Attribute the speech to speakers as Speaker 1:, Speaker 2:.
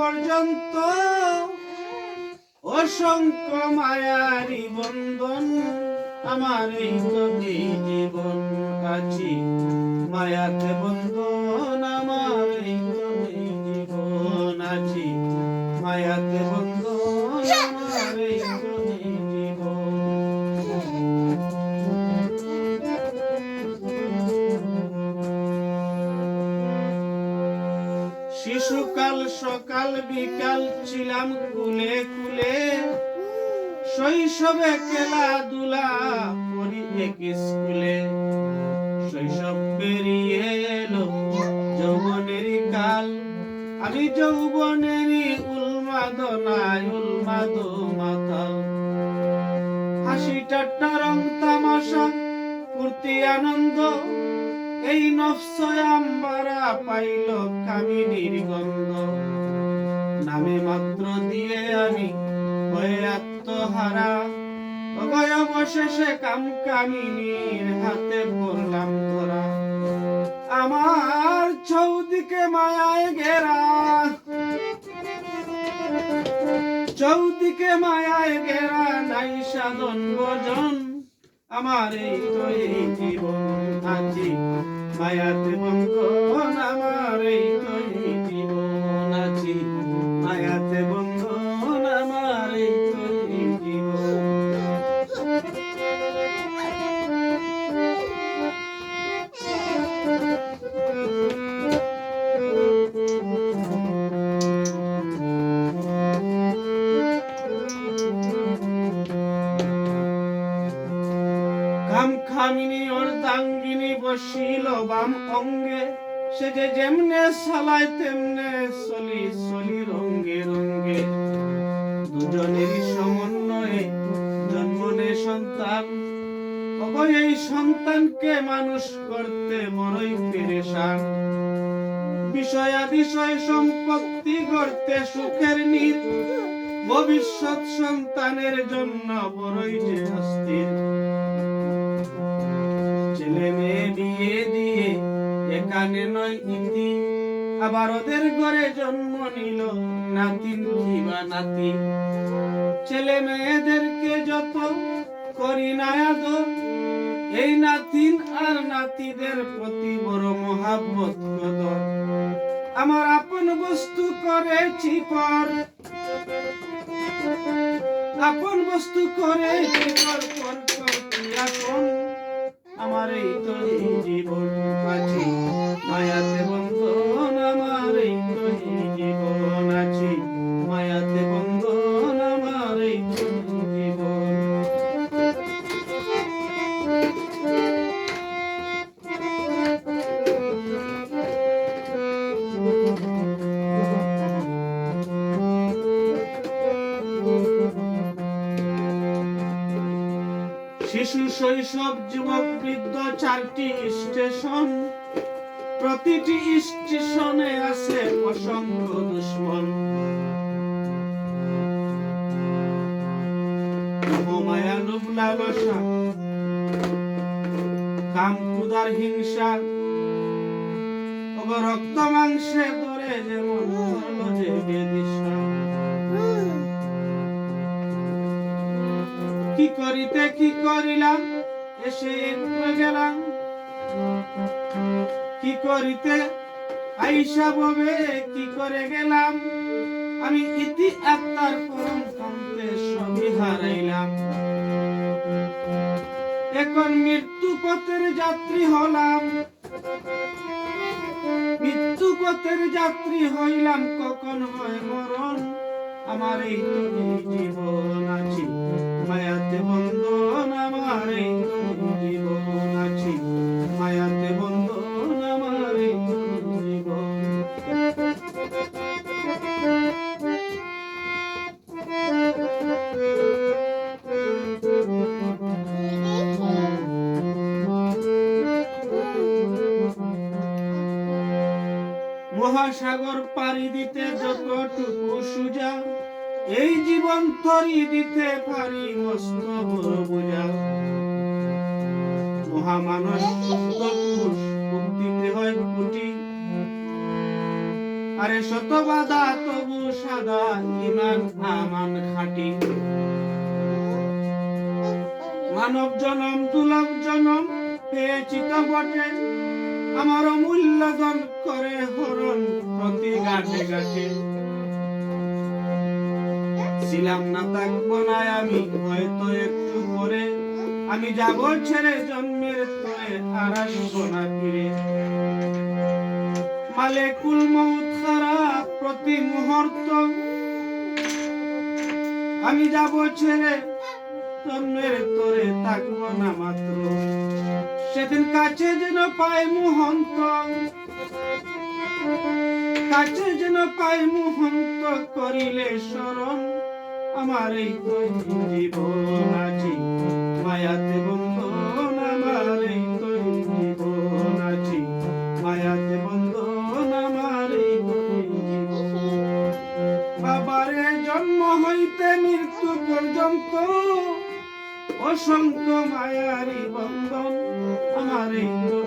Speaker 1: পর্যন্ত অসংখ্য মায়ারি বন্ধন, আমার এই তো এই জীবন আছি মায়াতে বন্ধন, আমার এই তো এই জীবন আছি মায়াতে বন্ধন, আমার এই তো এই জীবন। শিশুকাল সকাল বিকাল ছিলাম কুলে কুলে, শৈশবে খেলাধুলা করি এক স্কুলে। শৈশব পেরিয়ে এলো যৌবনেরই কাল, আমি যৌবনেরই উন্মাদনায় উন্মাদ মাতাল। হাসি ঠাট্টা রং তামাশা ফুর্তি আনন্দ, এই নফসয় আম্বারা পাইল কামিনীর গন্ধ। নামে মাত্র দিয়ে আমি হয়ে আত্মহারা, অবশেষে কাম কামিনীর হাতে পড়লাম ধরা। আমার চৌদিকে মায়ায় ঘেরা, চৌদিকে মায়ায় ঘেরা, নাই সাধন ভজন, আমার এই তো এই জীবন আছি মায়াতে বন্ধন, আমার এই তো এই জীবন আছি মায়াতে বন্ধন, আমার এই তো এই জীবন। কামিনী অর্ধাঙ্গিনী বসিল বাম অঙ্গে, সে যে যেমনে সালায় তেমনে চলি চলি রঙ্গে রঙ্গে। দুজনেরই সমন্বয়ে জন্মনে সন্তান, এই সন্তানকে মানুষ করতে বড়ই পেরেশান। বিষয়াদিশয় সম্পত্তি গড়তে সুখের নীত, ভবিষ্যৎ সন্তানের জন্য বড়ই যে অস্থির। ছেলে মেয়ে বিয়ে দিয়ে এখানে নয় ইতি, আবার ওদের ঘরে জন্ম নিল নাতিন কিবা নাতি। ছেলে মেয়েদেরকে যত করি না আদর, এই নাতিন আর নাতিদের প্রতি বড় মহাব্বত কদর। আমার আপন বস্তু করেছি পর, আপন বস্তু করেছি পর পর করছি আপন, আমার এই তো এই জীবন আছি মায়াতে বন্ধন, আমার এই তো এই জীবন আছি মায়াতে বন্ধন, আমার এই তো এই জীবন। শিশু শৈশব যুবক বৃদ্ধ চারটি স্টেশন, প্রতিটি স্টেশনে আছে অসংখ্য দুশ্মন। মায়া লোভ লালসা কাম ক্ষুধার হিংসা, রক্ত মাংসে ধরে যেমন ধরলো যে বেদিশা। কি করিতে কি করিলাম এসে গেলাম, কি করিতে আইসা ববে কি করে গেলাম। আমি ইতি আত্মার পরম কান্তে সবই হারাইলাম, এখন মৃত্যু পথের যাত্রী হলাম। মৃত্যু পথের যাত্রী হইলাম, কখন হয় মরণ, আমার এই তো জীবন আছি মায়াতে বন্ধন, আমার এই তো জীবন আছি মায়াতে বন্ধন, আমার এই তো জীবন। মহাসাগর পাড়ি দিতে যতটুকু সুজা, এই জীবন তরি দিতে পারি মস্ত বড় বোঝা। মহামানস পুরুষ মুক্তিতে হয় কোটি, আরে শত বাধা তবু সাদা ইমান আমান খাটি মানব জনম দুলভ জনম পেয়েছি তো বটে আমার মূল্যদন করে হরণ প্রতি গাছে গাছে ছিলাম না থাকবো না আমি হয়তো একটু পরে আমি যাব ছেড়ে জন্মের তরে আর আসবো না ফিরে মালেকুল মউত খারাপ প্রতি মুহূর্ত আমি যাব ছেড়ে জন্মের তরে থাকবো না মাত্র সেদিন কাছে যেন পাই মুহন্ত কাছে যেন পাই মুহন্ত করিলে স্মরণ আমার এই তো জীবন আছে মায়াতে বন্ধন আমার এই তো জীবন আছে মায়াতে বন্ধন আমার এই তো জীবন বাবারে জন্ম হইতে মৃত্যু পর্যন্ত অসংখ্য মায়ারি বন্ধন আমার এই তো